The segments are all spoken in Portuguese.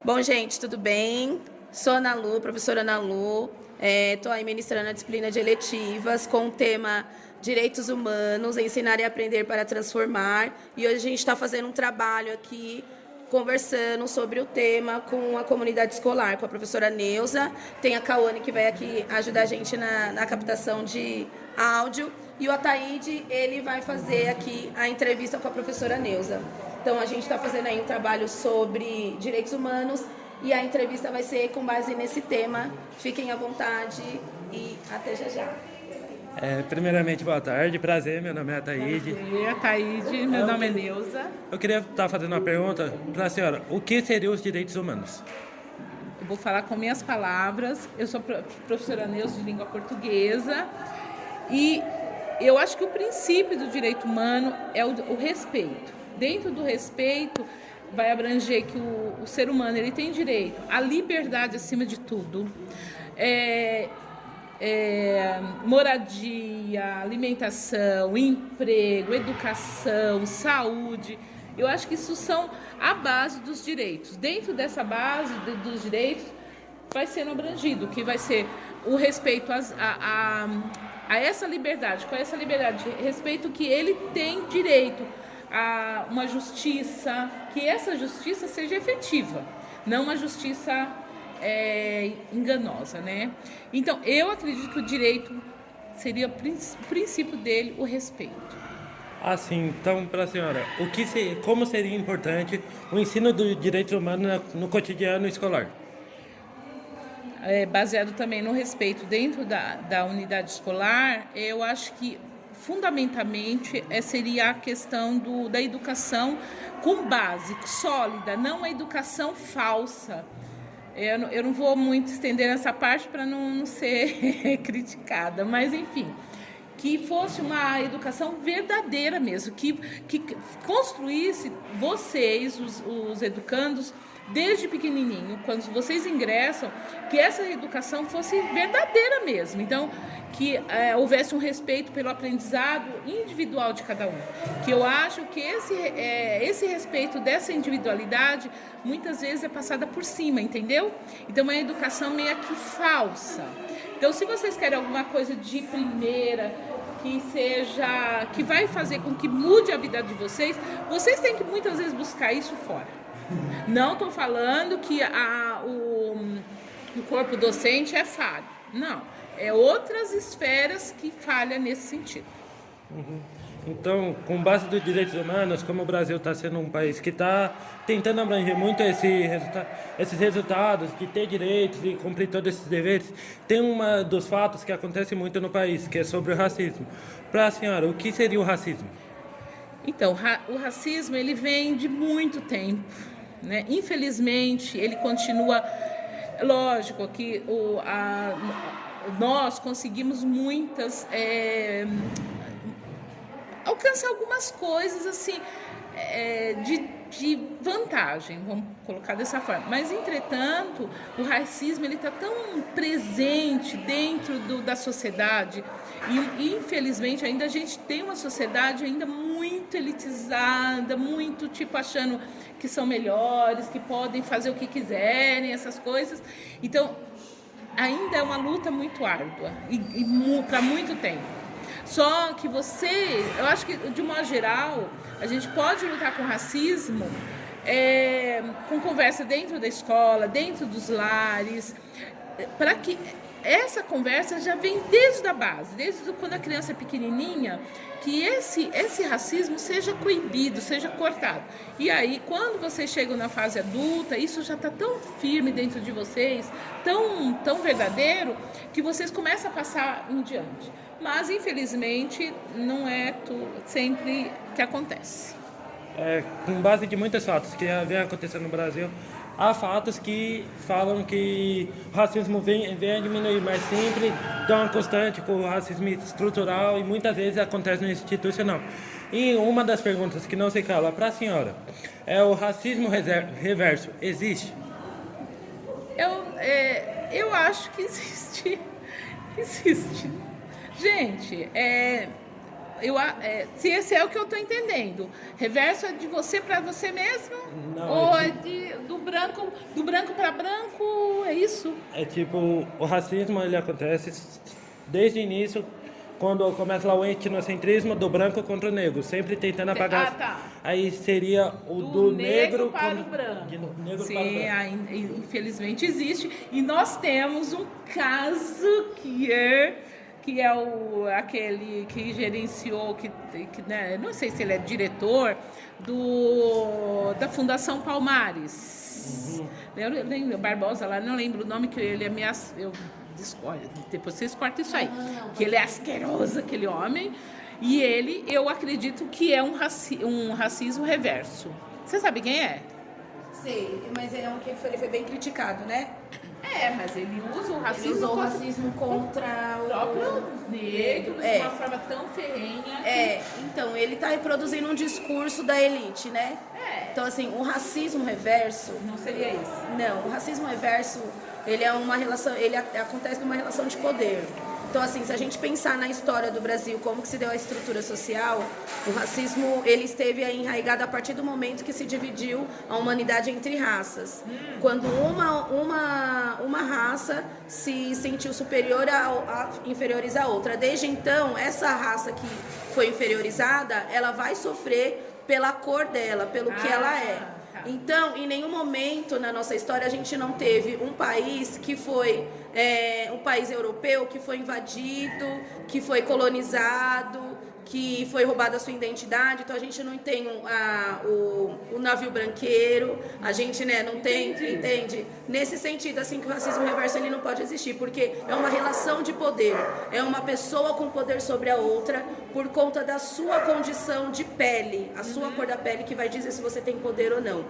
Bom, gente, tudo bem? Sou Ana Lu, professora Ana Lu. Estou aí ministrando a disciplina de eletivas com o tema Direitos Humanos, Ensinar e Aprender para Transformar. E hoje a gente está fazendo um trabalho aqui, conversando sobre o tema com a comunidade escolar, com a professora Neuza. Tem a Cauane que vai aqui ajudar a gente na captação de áudio. E o Ataíde, ele vai fazer aqui a entrevista com a professora Neuza. Então, a gente está fazendo aí um trabalho sobre direitos humanos e a entrevista vai ser com base nesse tema. Fiquem à vontade e até já já. Primeiramente, boa tarde, prazer, meu nome é Ataíde. Prazer, Ataíde, meu nome é Neuza. Eu queria estar fazendo uma pergunta para a senhora: o que seriam os direitos humanos? Eu vou falar com minhas palavras. Eu sou professora Neuza de língua portuguesa e eu acho que o princípio do direito humano é o respeito. Dentro do respeito vai abranger que o ser humano ele tem direito à liberdade acima de tudo, moradia, alimentação, emprego, educação, saúde. Eu acho que isso são a base dos direitos. Dentro dessa base dos direitos vai sendo abrangido, que vai ser o respeito a essa liberdade. Com essa liberdade, respeito que ele tem direito a uma justiça, que essa justiça seja efetiva, não uma justiça enganosa, né? Então, eu acredito que o direito seria o princípio dele, o respeito. Assim, então, para a senhora, como seria importante o ensino dos direitos humanos no cotidiano escolar? Baseado também no respeito dentro da unidade escolar, eu acho que fundamentalmente seria a questão da educação com base sólida, não a educação falsa. Eu não vou muito estender nessa parte para não ser criticada, mas enfim, que fosse uma educação verdadeira mesmo, que construísse vocês, os educandos, desde pequenininho, quando vocês ingressam, que essa educação fosse verdadeira mesmo. Então, que houvesse um respeito pelo aprendizado individual de cada um. Que eu acho que esse respeito dessa individualidade, muitas vezes é passada por cima, entendeu? Então, é uma educação meio que falsa. Então, se vocês querem alguma coisa de primeira, que vai fazer com que mude a vida de vocês têm que muitas vezes buscar isso fora. Não estou falando que o corpo docente é falho. Não, é outras esferas que falham nesse sentido. Uhum. Então, com base dos direitos humanos, como o Brasil está sendo um país que está tentando abranger muito esses resultados, de ter direitos e cumprir todos esses deveres, tem um dos fatos que acontece muito no país, que é sobre o racismo. Para a senhora, o que seria o racismo? Então, o racismo ele vem de muito tempo, né? Infelizmente, ele continua. Lógico que nós conseguimos alcançar algumas coisas assim de vantagem, vamos colocar dessa forma. Mas, entretanto, o racismo ele está tão presente dentro da sociedade e, infelizmente, ainda a gente tem uma sociedade ainda muito elitizada, muito achando que são melhores, que podem fazer o que quiserem, essas coisas. Então, ainda é uma luta muito árdua e para muito tempo. Só que eu acho que de modo geral, a gente pode lutar com o racismo com conversa dentro da escola, dentro dos lares, para que essa conversa já vem desde a base, desde quando a criança é pequenininha, que esse racismo seja coibido, seja cortado. E aí, quando vocês chegam na fase adulta, isso já está tão firme dentro de vocês, tão verdadeiro, que vocês começam a passar em diante. Mas, infelizmente, não é sempre que acontece. Com base de muitos fatos que vem acontecendo no Brasil, há fatos que falam que o racismo vem a diminuir, mas sempre dá uma constante com o racismo estrutural e muitas vezes acontece no institucional. E uma das perguntas que não se cala para a senhora é: o racismo reverso existe? Eu acho que existe. Existe. Gente, se esse é o que eu estou entendendo, reverso é de você para você mesmo? Não, Ou do branco para branco, é isso? É tipo, o racismo ele acontece desde o início, quando começa lá o etnocentrismo do branco contra o negro, sempre tentando apagar. Tá. Aí seria o do negro para contra o branco. negro Sim, para o branco. infelizmente existe. E nós temos um caso que é aquele que gerenciou, né, não sei se ele é diretor da Fundação Palmares. Eu lembro, Barbosa lá, não lembro o nome, que ele ameaçou. Depois vocês cortam isso aí. Que ele é asqueroso, aquele homem. E eu acredito que é um racismo reverso. Você sabe quem é? Sei, mas é um que ele foi bem criticado, né? Mas ele usa o racismo, Ele usou o racismo contra o próprio negro de uma forma tão ferrenha. Então, ele está reproduzindo um discurso da elite, né? Então, assim, o racismo reverso... Não seria isso? Não, o racismo reverso, ele é uma relação, ele acontece numa relação de poder. Então, assim, se a gente pensar na história do Brasil, como que se deu a estrutura social, o racismo, ele esteve aí enraizado a partir do momento que se dividiu a humanidade entre raças. Quando uma raça se sentiu superior inferioriza a outra. Desde então, essa raça que foi inferiorizada, ela vai sofrer pela cor dela, pelo que ela é. Então, em nenhum momento na nossa história a gente não teve um país que foi um país europeu que foi invadido, que foi colonizado, que foi roubada a sua identidade. Então a gente não tem o navio branqueiro, a gente, né, não tem, entende? Nesse sentido, assim, que o racismo reverso ele não pode existir, porque é uma relação de poder, é uma pessoa com poder sobre a outra por conta da sua condição de pele, a sua cor da pele que vai dizer se você tem poder ou não.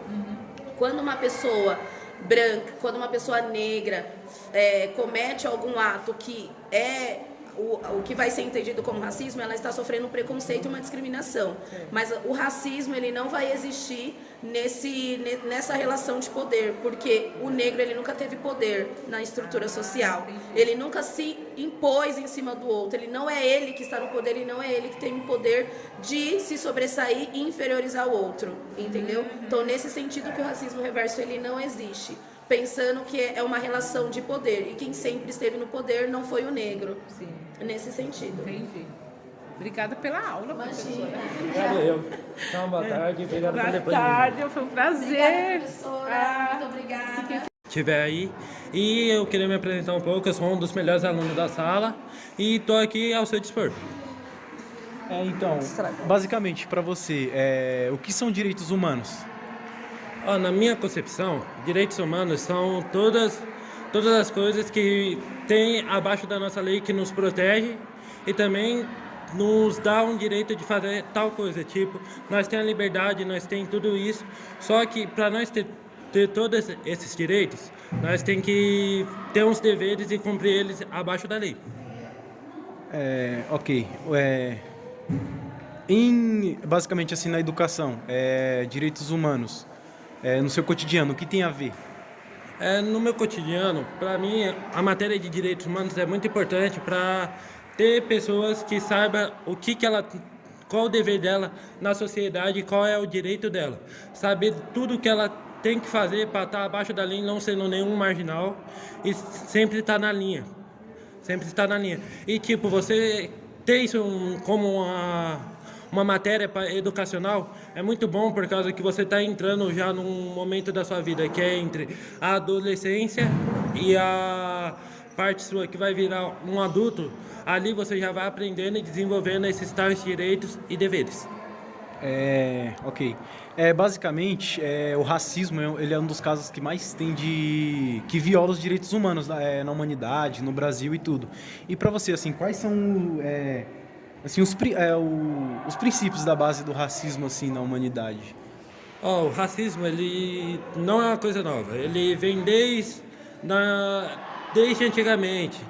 Quando uma pessoa branca, quando uma pessoa negra comete algum ato que é o que vai ser entendido como racismo, ela está sofrendo um preconceito e uma discriminação. Mas o racismo ele não vai existir nessa relação de poder, porque o negro ele nunca teve poder na estrutura social. Ele nunca se impôs em cima do outro. Ele não é ele que está no poder, e não é ele que tem o poder de se sobressair e inferiorizar o outro, entendeu? Então, nesse sentido que o racismo reverso ele não existe. Pensando que é uma relação de poder, e quem sempre esteve no poder não foi o negro. Sim. Nesse sentido. Entendi. Obrigada pela aula, professora. Obrigado eu. Então, boa tarde. Obrigado pelo depoimento. Boa tarde, foi um prazer. Obrigada, professora. Muito obrigada. Estiver aí. E eu queria me apresentar um pouco. Eu sou um dos melhores alunos da sala e estou aqui ao seu dispor. Então, basicamente, para você, o que são direitos humanos? Na minha concepção, direitos humanos são todas as coisas que tem abaixo da nossa lei que nos protege e também nos dá um direito de fazer tal coisa. Tipo, nós temos a liberdade, nós temos tudo isso, só que para nós ter todos esses direitos, nós temos que ter uns deveres e cumprir eles abaixo da lei. Ok. Basicamente, assim, na educação, direitos humanos, no seu cotidiano, o que tem a ver? No meu cotidiano, para mim, a matéria de direitos humanos é muito importante para ter pessoas que saibam qual o dever dela na sociedade e qual é o direito dela. Saber tudo que ela tem que fazer para estar abaixo da lei, não sendo nenhum marginal e sempre estar na linha. Sempre estar na linha. E, tipo, você ter isso como uma matéria educacional é muito bom, por causa que você está entrando já num momento da sua vida que é entre a adolescência e a parte sua que vai virar um adulto. Ali você já vai aprendendo e desenvolvendo esses tais direitos e deveres. Ok. Basicamente, o racismo ele é um dos casos que mais tem que viola os direitos humanos na humanidade, no Brasil e tudo. E para você, assim, quais são assim, os princípios da base do racismo assim na humanidade? O racismo ele não é uma coisa nova. Ele vem desde antigamente,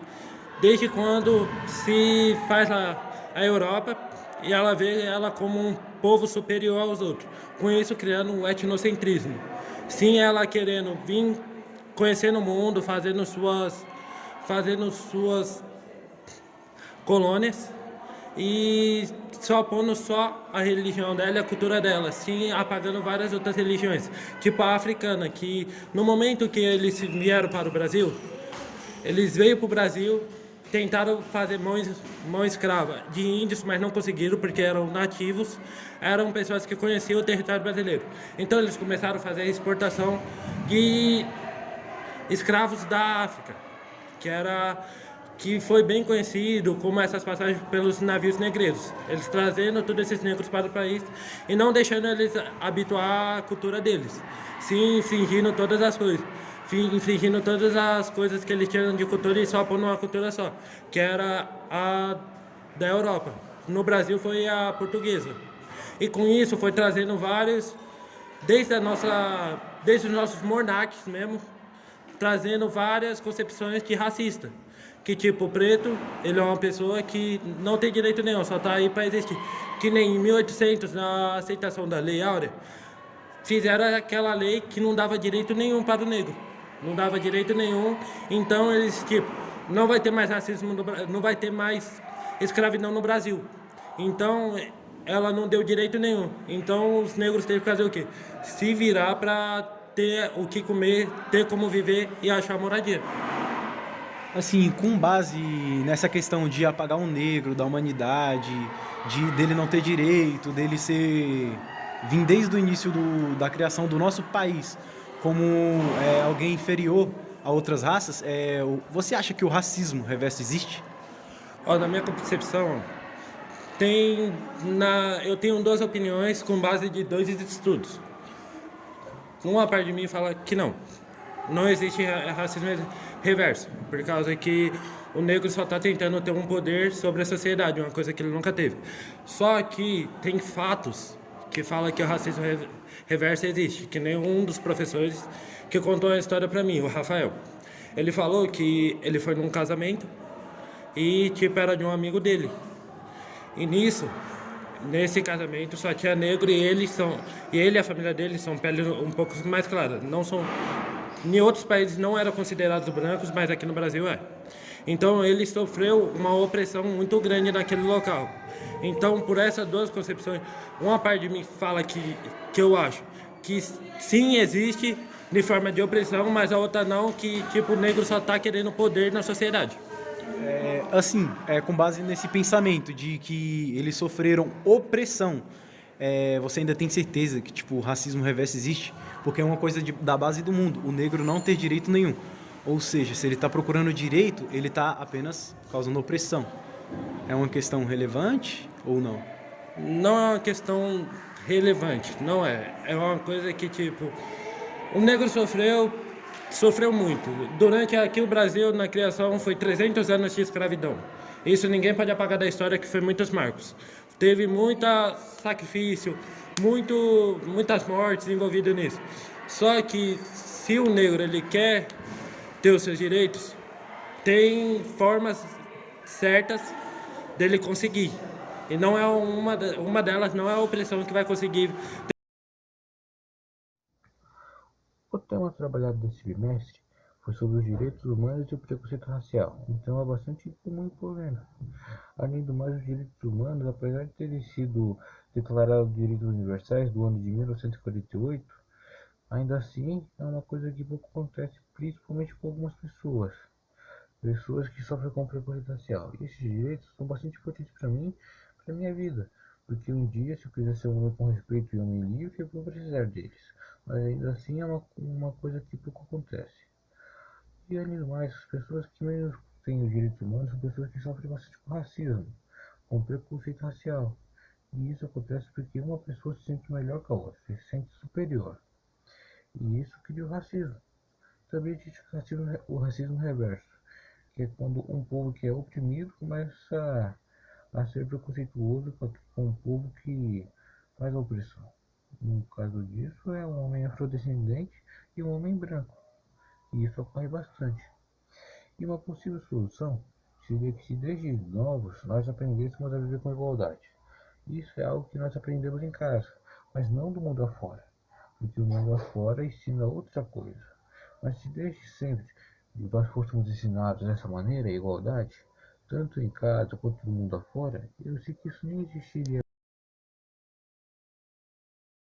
desde quando se faz a Europa e ela vê ela como um povo superior aos outros. Com isso criando um etnocentrismo. Sim, ela querendo vir conhecendo o mundo, fazendo suas colônias. e só pondo só a religião dela e a cultura dela, sim apagando várias outras religiões, tipo a africana, que no momento que eles vieram para o Brasil, eles veio para o Brasil, tentaram fazer mão escrava de índios, mas não conseguiram porque eram nativos, eram pessoas que conheciam o território brasileiro. Então eles começaram a fazer a exportação de escravos da África, que foi bem conhecido como essas passagens pelos navios negreiros. Eles trazendo todos esses negros para o país e não deixando eles habituar à cultura deles, sim infringindo todas as coisas. Infringindo todas as coisas que eles tinham de cultura e só pondo uma cultura só, que era a da Europa. No Brasil foi a portuguesa. E com isso foi trazendo vários, desde os nossos monarcas mesmo, trazendo várias concepções de racista. Que tipo, o preto, ele é uma pessoa que não tem direito nenhum, só tá aí para existir. Que nem em 1800, na aceitação da Lei Áurea, fizeram aquela lei que não dava direito nenhum para o negro. Não dava direito nenhum. Então eles, tipo, não vai ter mais racismo, não vai ter mais escravidão no Brasil. Então ela não deu direito nenhum. Então os negros teve que fazer o quê? Se virar para ter o que comer, ter como viver e achar moradia. Assim, com base nessa questão de apagar um negro da humanidade, dele não ter direito, dele ser vim desde o início da criação do nosso país como alguém inferior a outras raças, você acha que o racismo reverso existe? Ó, na minha concepção, eu tenho duas opiniões com base de dois estudos. Uma parte de mim fala que não existe racismo reverso, por causa que o negro só está tentando ter um poder sobre a sociedade, uma coisa que ele nunca teve. Só que tem fatos que falam que o racismo reverso existe, que nem um dos professores que contou a história para mim, o Rafael. Ele falou que ele foi num casamento e tipo era de um amigo dele. E nesse casamento só tinha negro e ele e a família dele são pele um pouco mais clara. Não são, em outros países não eram considerados brancos, mas aqui no Brasil é. Então ele sofreu uma opressão muito grande naquele local. Então por essas duas concepções, uma parte de mim fala que eu acho que sim existe de forma de opressão, mas a outra não, que tipo o negro só está querendo poder na sociedade. Assim, com base nesse pensamento de que eles sofreram opressão, você ainda tem certeza que tipo, o racismo reverso existe? Porque é uma coisa da base do mundo, o negro não ter direito nenhum. Ou seja, se ele está procurando direito, ele está apenas causando opressão. É uma questão relevante ou não? Não é uma questão relevante, não é. É uma coisa que, tipo, o negro sofreu muito. Durante aqui o Brasil, na criação, foi 300 anos de escravidão. Isso ninguém pode apagar da história, que foi muitos marcos. Teve muito sacrifício, muitas mortes envolvidas nisso. Só que se o negro ele quer ter os seus direitos, tem formas certas dele conseguir. E não é uma delas não é a opressão que vai conseguir. O tema trabalhado nesse bimestre foi sobre os direitos humanos e o preconceito racial, então é bastante comum e polêmico. Além do mais, os direitos humanos, apesar de terem sido declarados direitos universais do ano de 1948, ainda assim é uma coisa que pouco acontece, principalmente com algumas pessoas que sofrem com preconceito racial. E esses direitos são bastante importantes para mim, para minha vida, porque um dia, se eu quiser ser um homem com respeito e homem livre, eu vou precisar deles. Mas ainda assim é uma coisa que pouco acontece. E além do mais, as pessoas que menos têm os direitos humanos são pessoas que sofrem bastante com racismo, com preconceito racial. E isso acontece porque uma pessoa se sente melhor que a outra, se sente superior. E isso cria o racismo. Também existe o racismo reverso, que é quando um povo que é oprimido começa a ser preconceituoso com um povo que faz a opressão. No caso disso, é um homem afrodescendente e um homem branco. E isso ocorre bastante. E uma possível solução seria que, se desde novos nós aprendêssemos a viver com igualdade. Isso é algo que nós aprendemos em casa, mas não do mundo afora, porque o mundo afora ensina outra coisa. Mas se desde sempre nós fôssemos ensinados dessa maneira, a igualdade, tanto em casa quanto no mundo afora, eu sei que isso nem existiria